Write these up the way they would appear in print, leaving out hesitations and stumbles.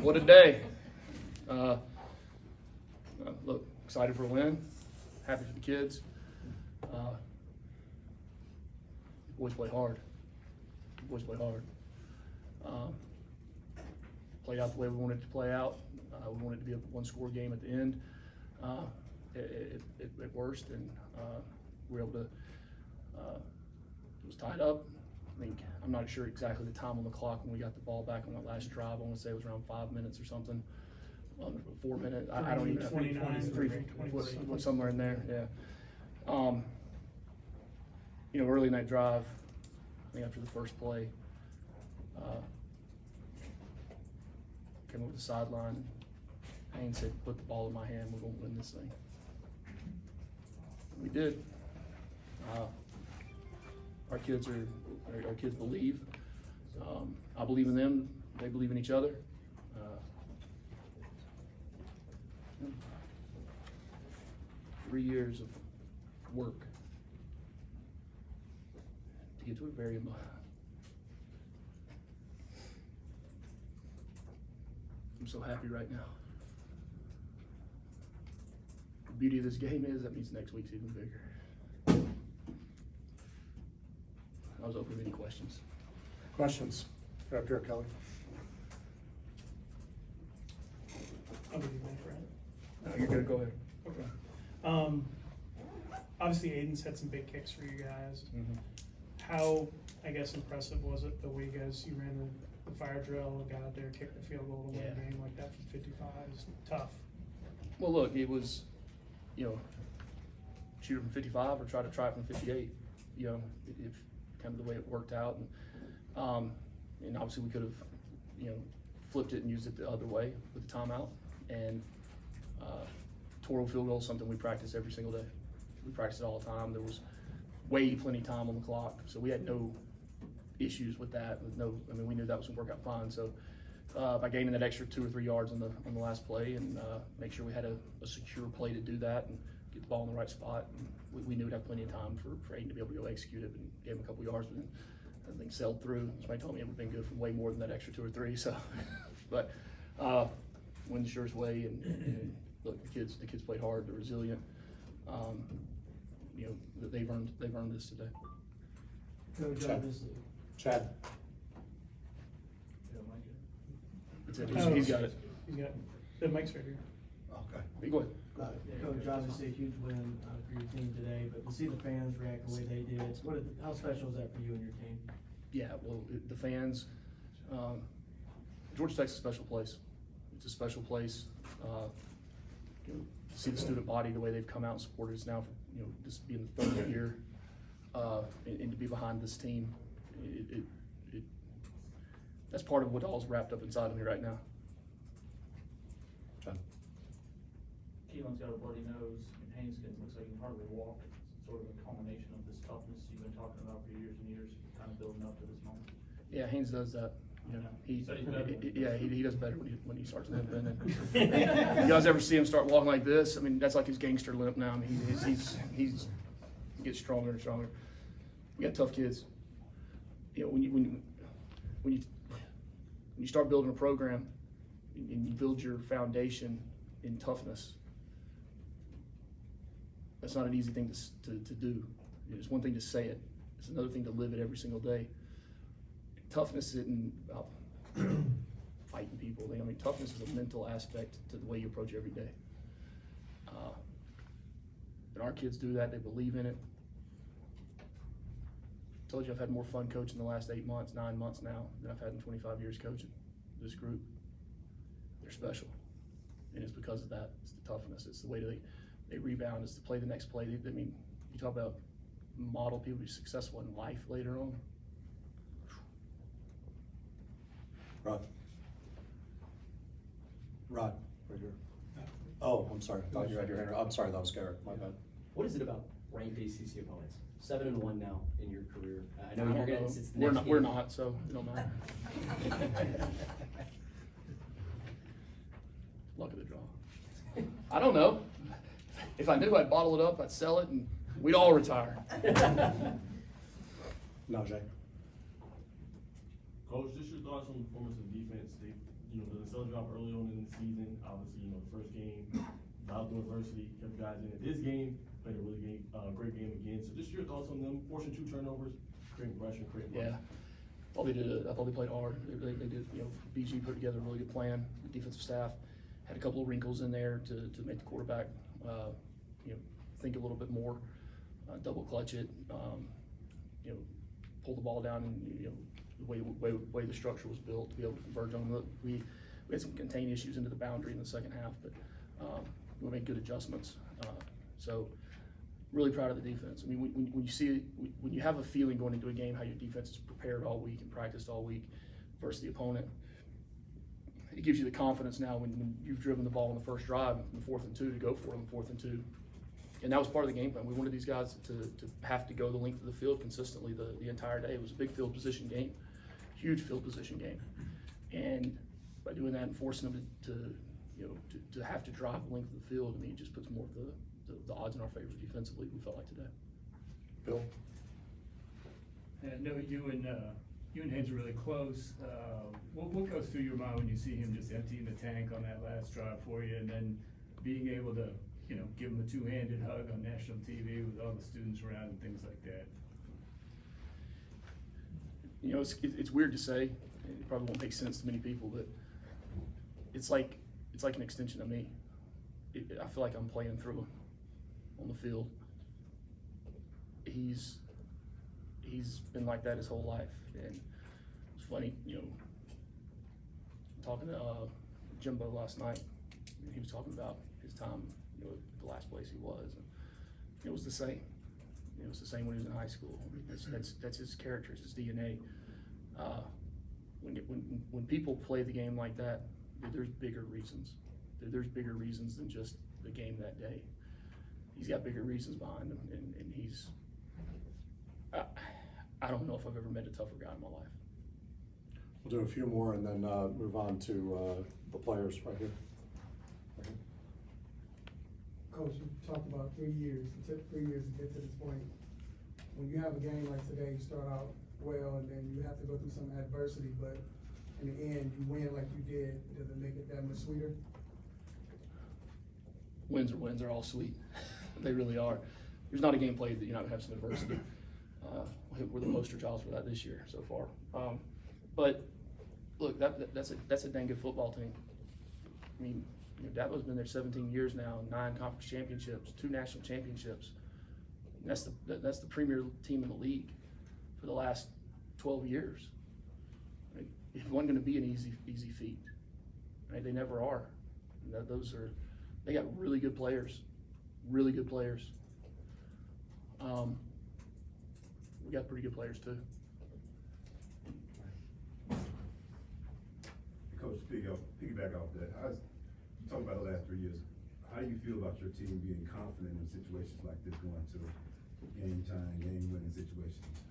What a day. Look, excited for a win. Happy for the kids. Boys play hard. Boys play hard. Played out the way we wanted it to play out. We wanted it to be a one-score game at the end. It worst, and we were able to. It was tied up. I think I'm not sure exactly the time on the clock when we got the ball back on that last drive. I want to say it was around 5 minutes or something. 4 minutes. I don't even know. Somewhere in there. Yeah. You know, early in that drive, I think after the first play, came over the sideline. Haynes said, "Put the ball in my hand. We're going to win this thing." We did. Our kids believe. I believe in them. They believe in each other. 3 years of work to get to a very I'm so happy right now. The beauty of this game is that means next week's even bigger. I was open to any questions. Questions? Right up here, Kelly. I'll give you my friend. No, you're good. Go ahead. Okay. Obviously Aiden's had some big kicks for you guys. Mm-hmm. How, I guess, impressive was it the way you ran the fire drill, got out there, kicked the field goal to win a game like that from 55? It's tough. Well, look, it was, you know, shoot it from 55 or try it from 58. You know, if kind of the way it worked out, and obviously we could have, you know, flipped it and used it the other way with the timeout. And total field goal is something we practice every single day. We practice it all the time. There was plenty of time on the clock, so we had no issues with that. I mean, we knew that was going to work out fine. So by gaining that extra 2 or 3 yards on the last play and make sure we had a secure play to do that and get the ball in the right spot, and we knew we'd have plenty of time for Aiden to be able to go execute it, and gave him a couple yards, but I think sailed through. Somebody told me it would have been good for way more than that extra 2 or 3. So, but win the surest way, and look, the kids played hard. They're resilient. You know, they've earned this today. Coach, Chad. He's got it. He's got the mic's right here. Okay. Go ahead. Coach, obviously a huge win for your team today, but to see the fans react the way they did, how special is that for you and your team? Yeah, well, the fans, Georgia Tech's a special place. It's a special place. You know, to see the student body, the way they've come out and supported us now for, you know, this being the 3rd year, and to be behind this team, that's part of what all's wrapped up inside of me right now. John. Keelan's got a bloody nose, and Haynes looks like he can hardly walk. It's sort of a culmination of this toughness you've been talking about for years and years, kind of building up to this moment. Yeah, Haynes does that. You know, he does better when he starts limping. And you guys ever see him start walking like this? I mean, that's like his gangster limp now. I mean, he gets stronger and stronger. We got tough kids. You know, when you start building a program and you build your foundation in toughness, that's not an easy thing to do. It's one thing to say it. It's another thing to live it every single day. Toughness isn't about fighting people. I mean, toughness is a mental aspect to the way you approach every day. And our kids do that. They believe in it. I told you I've had more fun coaching the last 8 months, 9 months now than I've had in 25 years coaching this group. They're special, and it's because of that. It's the toughness. It's the way they rebound. It's to play the next play. I mean, you talk about model people be successful in life later on. Rod, right here. Oh, I'm sorry. I thought you had your hand. I'm sorry, that was Garrett. My bad. What is it about ranked ACC opponents? 7-1 now in your career. I know you're Know. gonna. We're not, so it don't matter. Luck of the draw. I don't know. If I knew, I'd bottle it up, I'd sell it, and we'd all retire. Najee. Coach, just your thoughts on the performance of defense. They the cell drop early on in the season, obviously, the first game, battled through adversity, kept guys in it. This game, played a really great game again. So just your thoughts on them, forcing 2 turnovers, creating pressure, creating Yeah. I thought they played hard. They did, BG put together a really good plan. The defensive staff had a couple of wrinkles in there to make the quarterback, think a little bit more, double clutch it, pull the ball down, and the way the structure was built to be able to converge on them. We had some contained issues into the boundary in the second half, but we made good adjustments. So really proud of the defense. I mean, when you have a feeling going into a game how your defense is prepared all week and practiced all week versus the opponent, it gives you the confidence now when you've driven the ball in the first drive in the 4th and 2 to go for it on 4th and 2. And that was part of the game plan. We wanted these guys to have to go the length of the field consistently the entire day. It was a big field position game, huge field position game. And by doing that and forcing them to have to drive the length of the field, I mean, it just puts more of the odds in our favor defensively, we felt like today. Bill? I know you and Haynes are really close. What goes through your mind when you see him just emptying the tank on that last drive for you, and then being able to, give him a 2-handed hug on national TV with all the students around and things like that? It's weird to say. It probably won't make sense to many people, but it's like an extension of me. I feel like I'm playing through him on the field. He's been like that his whole life, and it's funny, talking to Jimbo last night. He was talking about his time, the last place he was, and it was the same. It was the same when he was in high school. I mean, that's his character, it's his DNA. When people play the game like that, there's bigger reasons. There's bigger reasons than just the game that day. He's got bigger reasons behind him, and he's. I don't know if I've ever met a tougher guy in my life. We'll do a few more and then move on to the players right here. Coach, you talked about 3 years. It took 3 years to get to this point. When you have a game like today, you start out well, and then you have to go through some adversity, but in the end, you win like you did. Does it make it that much sweeter? Wins are all sweet. They really are. There's not a game played that you're not gonna have some adversity. We're the poster child for that this year so far. But look, that's a dang good football team. I mean, Dabo's been there 17 years now, 9 conference championships, 2 national championships. And that's the premier team in the league for the last 12 years. Right? It wasn't going to be an easy feat. Right? They never are. They got really good players, really good players. We got pretty good players too. Coach, piggyback off that, you talk about the last 3 years. How do you feel about your team being confident in situations like this, going to game time, game winning situations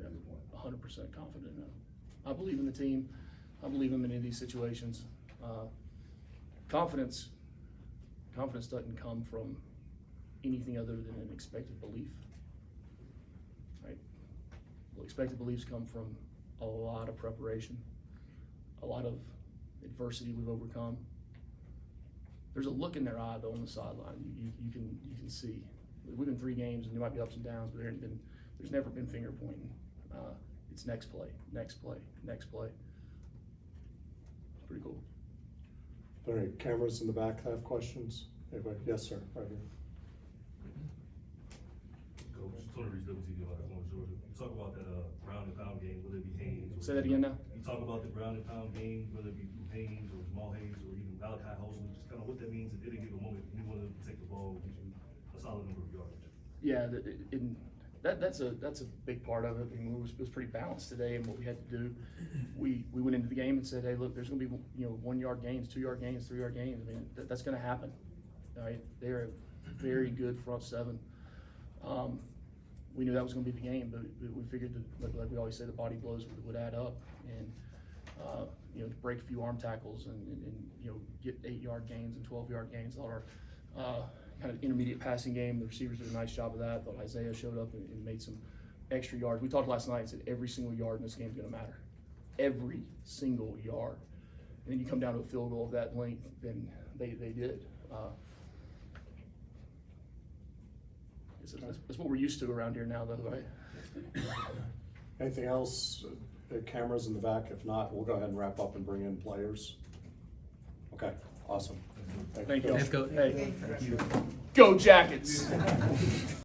at this point? 100% confident in them. I believe in the team. I believe in any of these situations. Confidence doesn't come from anything other than an expected belief. Right? Well, expected beliefs come from a lot of preparation, a lot of adversity we've overcome. There's a look in their eye though on the sideline. You can see. We've been 3 games and there might be ups and downs, but there's never been finger pointing. It's next play, next play, next play. It's pretty cool. Are there any cameras in the back that have questions? Anybody? Yes, sir, right here. Coach, Tony Reese, WTV, Georgia. You talk about that ground and pound game, whether it be Haynes. Say that again now. You talk about the ground and pound game, whether it be through Haynes or Jamal Hayes or even Malachi Holden, just kind of what that means at any given moment. You want to take the ball, get you a solid number of yards. Yeah, that's a big part of it. I mean, it was pretty balanced today, and what we had to do, we went into the game and said, hey, look, there's going to be 1 yard gains, 2 yard gains, 3 yard gains. I mean, that's going to happen. All right, they're a very good front 7. We knew that was going to be the game, but we figured that, like we always say, the body blows would add up, and to break a few arm tackles and get 8 yard gains and 12 yard gains. Our kind of intermediate passing game, the receivers did a nice job of that. I thought Isaiah showed up and made some extra yards. We talked last night and said every single yard in this game is going to matter. Every single yard. and then you come down to a field goal of that length, then they did. It's what we're used to around here now, though, right? Anything else? Cameras in the back. If not, we'll go ahead and wrap up and bring in players. Okay, awesome. Thank you. Coach. Hey, go Jackets!